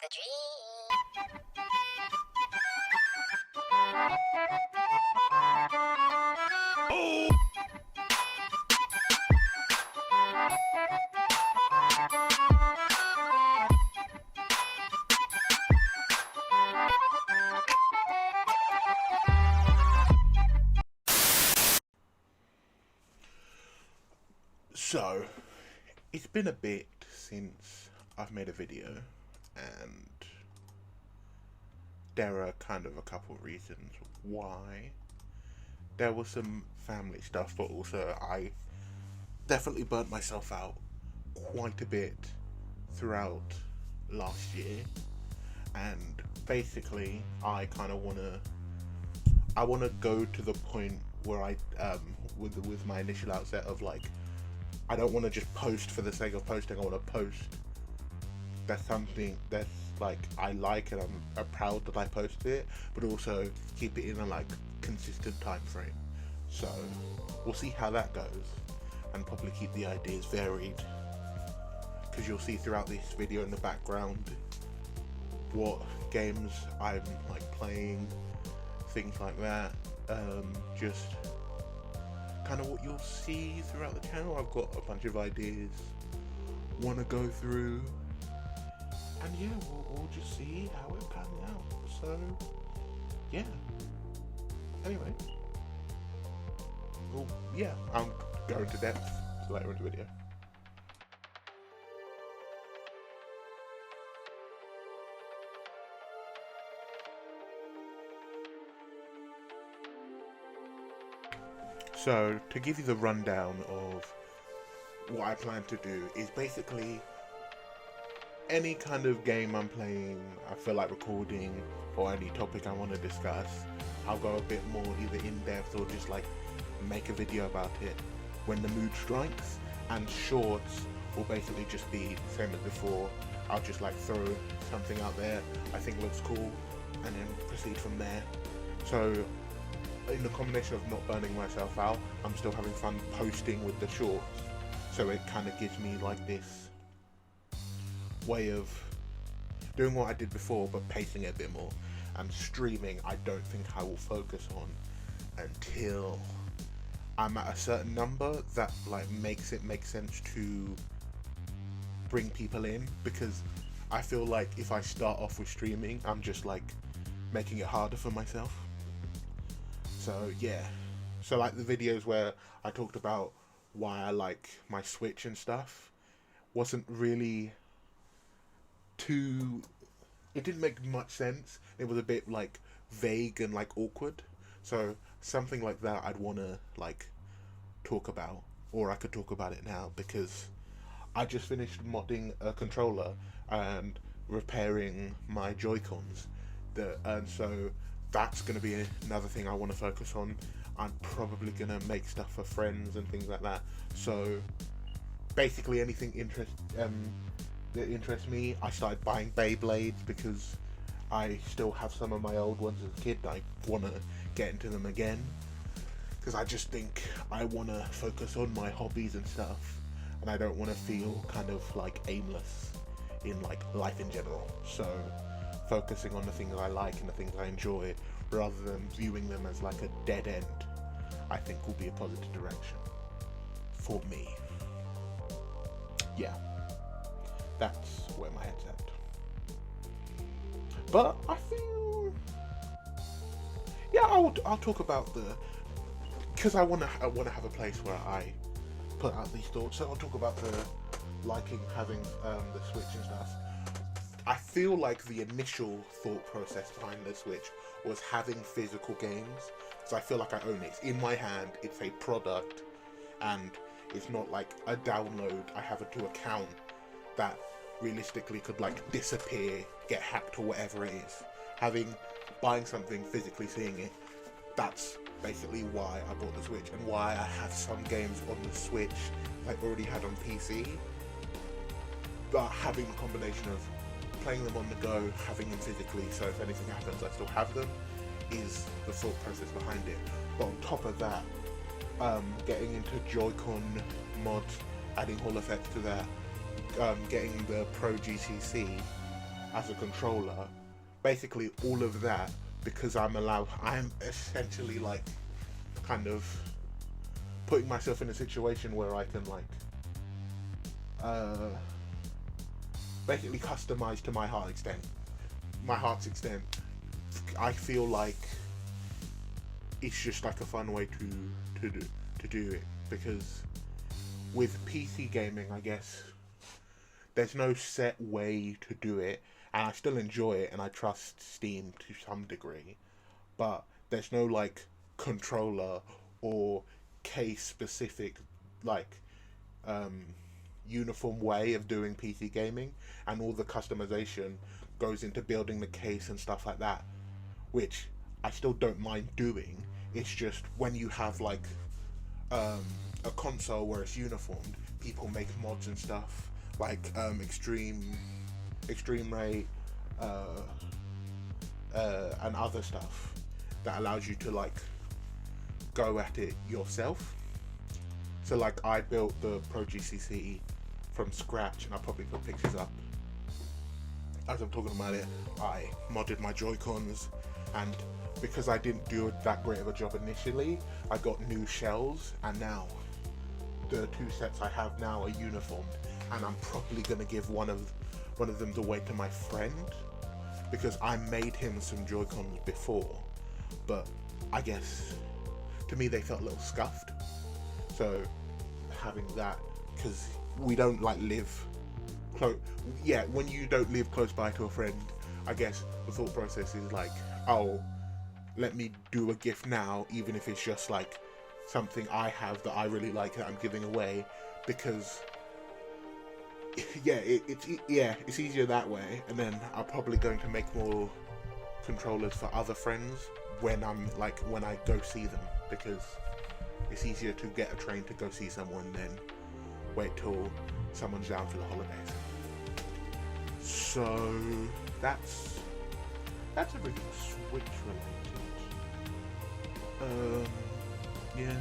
the dream. Oh! So, it's been a bit since I've made a video, and there are kind of a couple of reasons why. There was some family stuff, but also I definitely burnt myself out quite a bit throughout last year, and basically I kind of want to go to the point where I with my initial outset of like, I don't want to just post for the sake of posting. I want to post that's something that's like I like, and I'm proud that I posted it, but also keep it in a like consistent time frame. So we'll see how that goes, and probably keep the ideas varied, because you'll see throughout this video in the background what games I'm like playing, things like that. Just kind of what you'll see throughout the channel. I've got a bunch of ideas want to go through, and yeah, we'll just see how it pans out. So yeah, anyway, well, yeah, I'm going to depth later in the video. So, to give you the rundown of what I plan to do is basically any kind of game I'm playing, I feel like recording, or any topic I want to discuss, I'll go a bit more either in depth or just like make a video about it when the mood strikes. And shorts will basically just be the same as before. I'll just like throw something out there I think looks cool and then proceed from there. So in the combination of not burning myself out, I'm still having fun posting with the shorts, so it kind of gives me like this way of doing what I did before, but pacing it a bit more. And streaming, I don't think I will focus on until I'm at a certain number that like makes it make sense to bring people in, because I feel like if I start off with streaming, I'm just like making it harder for myself. So yeah, so like the videos where I talked about why I like my Switch and stuff wasn't really too, it didn't make much sense. It was a bit like vague and like awkward. So something like that I'd want to like talk about, or I could talk about it now, because I just finished modding a controller and repairing my Joy-Cons, and so that's going to be another thing I want to focus on. I'm probably going to make stuff for friends and things like that. So basically anything that interests me. I started buying Beyblades because I still have some of my old ones as a kid. I want to get into them again, because I just think I want to focus on my hobbies and stuff, and I don't want to feel kind of like aimless in like life in general. So focusing on the things I like and the things I enjoy, rather than viewing them as like a dead end, I think will be a positive direction for me. Yeah, that's where my head's at. But I feel, yeah, I'll talk about because I wanna have a place where I put out these thoughts. So I'll talk about the liking having the Switch and stuff. I feel like the initial thought process behind the Switch was having physical games, so I feel like I own it. It's in my hand, it's a product, and it's not like a download I have to account that realistically could like disappear, get hacked, or whatever it is. Buying something, physically seeing it, that's basically why I bought the Switch, and why I have some games on the Switch I already had on PC, but having a combination of playing them on the go, having them physically, so if anything happens I still have them, is the thought process behind it. But on top of that, getting into Joy-Con mods, adding Hall effects to that, getting the Pro GCC as a controller, basically all of that, because I'm essentially like kind of putting myself in a situation where I can like basically customize to my heart's extent. I feel like it's just like a fun way to do it, because with PC gaming, I guess there's no set way to do it, and I still enjoy it and I trust Steam to some degree, but there's no like controller or case specific like uniform way of doing PC gaming, and all the customization goes into building the case and stuff like that, which I still don't mind doing. It's just when you have like a console where it's uniformed, people make mods and stuff like extreme rate and other stuff that allows you to like go at it yourself. So like I built the Pro GCC from scratch, and I'll probably put pictures up as I'm talking about it. I modded my Joy-Cons, and because I didn't do that great of a job initially, I got new shells, and now the two sets I have now are uniformed, and I'm probably gonna give one of them away to my friend, because I made him some Joy-Cons before, but I guess to me they felt a little scuffed. So having that, because we don't like live close. Yeah, when you don't live close by to a friend, I guess the thought process is like, oh, let me do a gift now, even if it's just like something I have that I really like that I'm giving away, because it's easier that way. And then I'm probably going to make more controllers for other friends when I go see them, because it's easier to get a train to go see someone than wait till someone's down for the holidays. So that's everything Switch related. Yeah.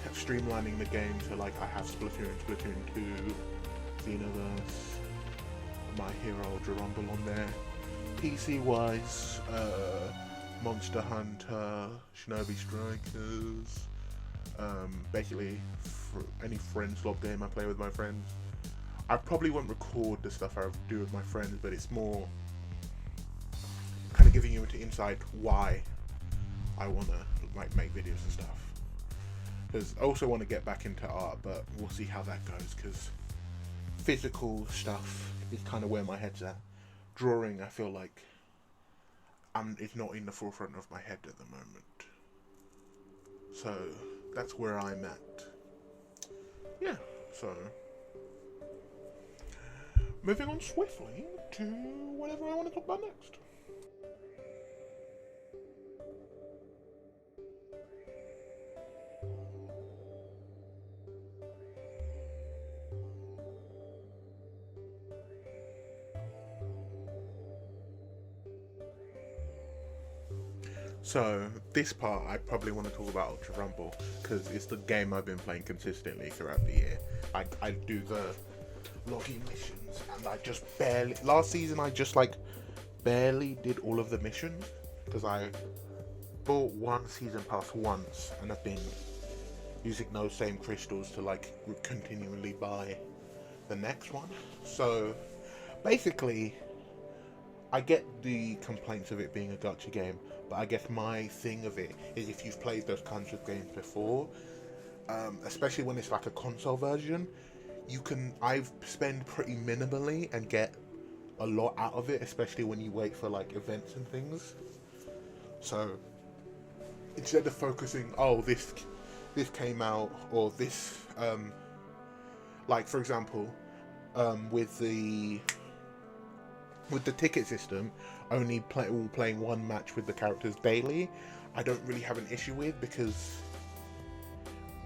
Kept streamlining the game, so like I have Splatoon 2, Xenoverse, My Hero, Rumble on there. PC wise, Monster Hunter, Shinobi Strikers, basically any friends log game I play with my friends. I probably won't record the stuff I do with my friends, but it's more kind of giving you into insight why I want to like make videos and stuff. Because I also want to get back into art, but we'll see how that goes, because physical stuff is kind of where my head's at. Drawing, I feel like it's not in the forefront of my head at the moment. So that's where I'm at. Yeah, so moving on swiftly to whatever I want to talk about next. So this part I probably want to talk about Ultra Rumble, because it's the game I've been playing consistently throughout the year. I do the login missions, and I just last season I just like barely did all of the missions, because I bought one season pass once and I've been using those same crystals to like continually buy the next one. So basically I get the complaints of it being a gacha game, but I guess my thing of it is if you've played those kinds of games before, especially when it's like a console version, I spend pretty minimally and get a lot out of it, especially when you wait for like events and things. So instead of focusing, oh, this came out, or this, like for example, with the ticket system, only playing one match with the characters daily, I don't really have an issue with, because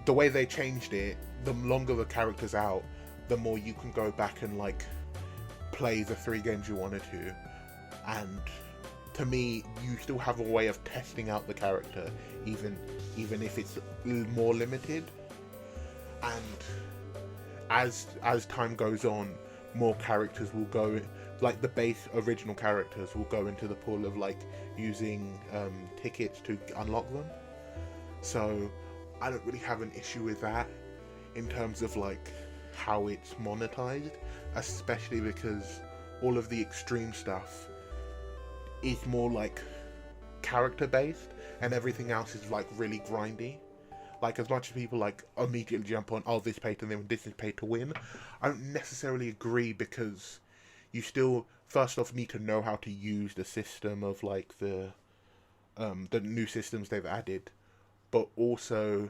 the way they changed it, the longer the character's out, the more you can go back and like play the 3 games you wanted to. And to me, you still have a way of testing out the character, even if it's more limited. And as time goes on, more characters will like the base original characters will go into the pool of like using tickets to unlock them. So I don't really have an issue with that in terms of like how it's monetized, especially because all of the extreme stuff is more like character based and everything else is like really grindy. Like, as much as people like immediately jump on, oh, this pay to win, this is pay to win, I don't necessarily agree, because you still first off need to know how to use the system of like the new systems they've added, but also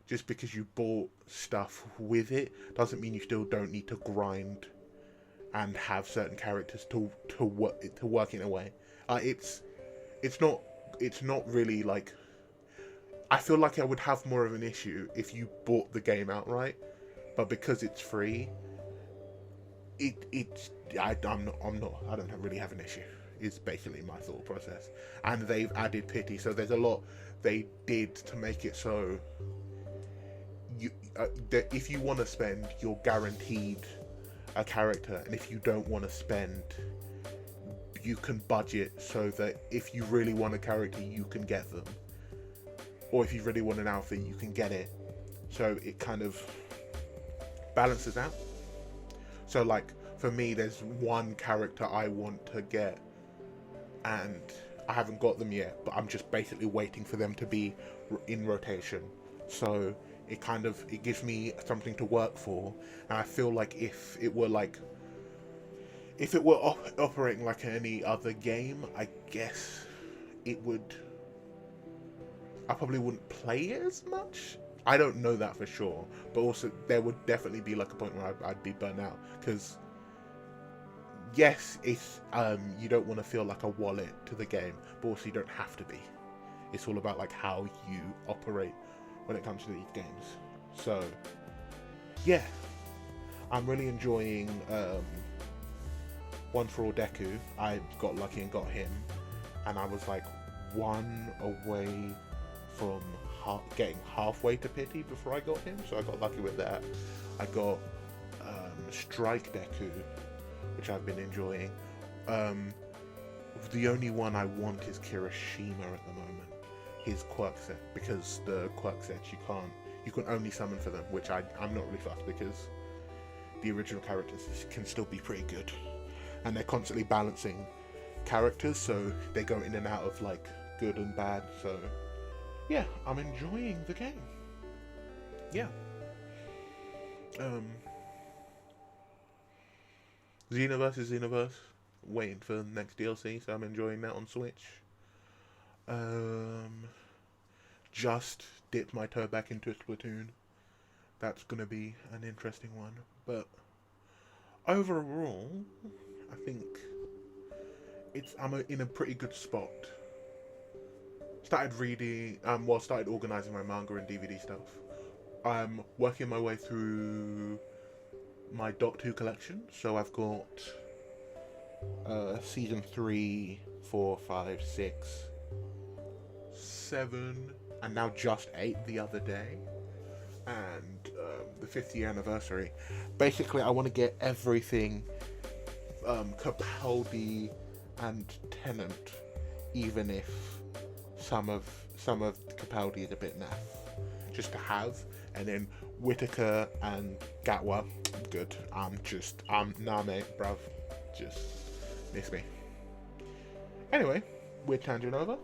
just because you bought stuff with it doesn't mean you still don't need to grind and have certain characters to work in a way. It's not really like, I feel like I would have more of an issue if you bought the game outright, but because it's free, I don't really have an issue. Is basically my thought process. And they've added pity, so there's a lot they did to make it so you that if you want to spend, you're guaranteed a character, and if you don't want to spend, you can budget so that if you really want a character, you can get them. Or if you really want an outfit, you can get it. So it kind of balances out. So like, for me, there's one character I want to get, and I haven't got them yet, but I'm just basically waiting for them to be in rotation. So it gives me something to work for. And I feel like if it were operating like any other game, I guess I probably wouldn't play it as much. I don't know that for sure, but also there would definitely be like a point where I'd be burnt out, because yes, it's you don't want to feel like a wallet to the game, but also you don't have to be. It's all about like how you operate when it comes to these games. So yeah, I'm really enjoying One for All Deku. I got lucky and got him, and I was like one away from getting halfway to pity before I got him, so I got lucky with that. I got Strike Deku, which I've been enjoying. The only one I want is Kirishima at the moment, his quirk set, because the quirk sets you can only summon for them, which I'm not really fussed, because the original characters can still be pretty good, and they're constantly balancing characters, so they go in and out of like good and bad. So yeah, I'm enjoying the game. Yeah. Xenoverse is Xenoverse. Waiting for the next DLC, so I'm enjoying that on Switch. Just dipped my toe back into Splatoon. That's gonna be an interesting one. But overall, I think I'm in a pretty good spot. Started reading, started organising my manga and DVD stuff. I'm working my way through my Doc 2 collection, so I've got season 3, 4, 5, 6, 7, and now just 8 the other day, and the 50th anniversary. Basically, I want to get everything Capaldi and Tennant, even if some of Capaldi is a bit naff, just to have. And then Whitaker and Gatwa, good. Nah mate, bruv, just miss me. Anyway, we're tangent over.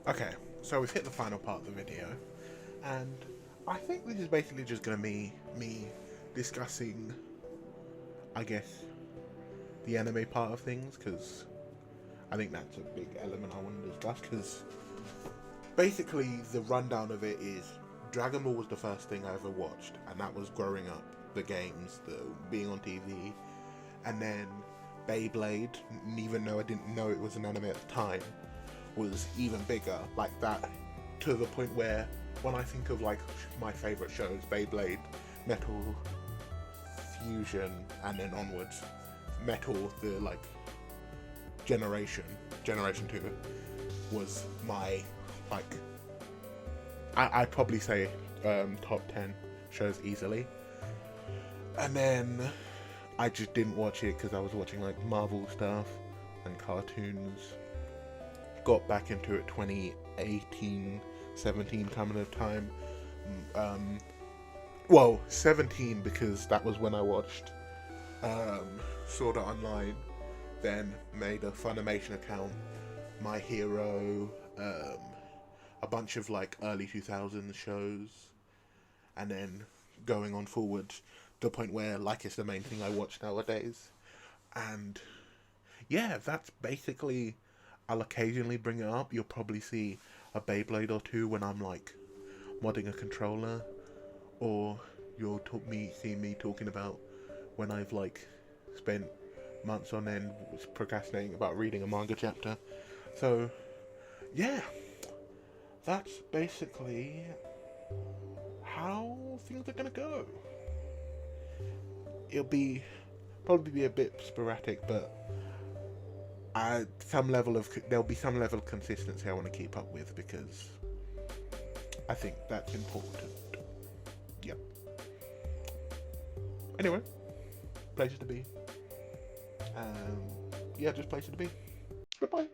Okay, so we've hit the final part of the video, and I think this is basically just going to be me discussing, I guess, the anime part of things, because I think that's a big element I want to discuss, because basically the rundown of it is Dragon Ball was the first thing I ever watched, and that was growing up, the games, being on TV, and then Beyblade, even though I didn't know it was an anime at the time, was even bigger, like that, to the point where when I think of like my favourite shows, Beyblade, Metal Fusion, and then onwards, Metal, the like Generation 2 was my like, I'd probably say top 10 shows easily. And then I just didn't watch it because I was watching like Marvel stuff and cartoons. Got back into it 2018, 17 kind of time. Well, 17 because that was when I watched Sword Art Online. Then made a Funimation account, My Hero, a bunch of like early 2000s shows, and then going on forward to the point where like it's the main thing I watch nowadays. And yeah, that's basically, I'll occasionally bring it up. You'll probably see a Beyblade or two when I'm like modding a controller, or you'll see me talking about when I've like spent months on end procrastinating about reading a manga chapter. So yeah, that's basically how things are gonna go. It'll probably be a bit sporadic, but there'll be some level of consistency I want to keep up with, because I think that's important. Yep. Anyway, places to be. Yeah, just places to be. Goodbye.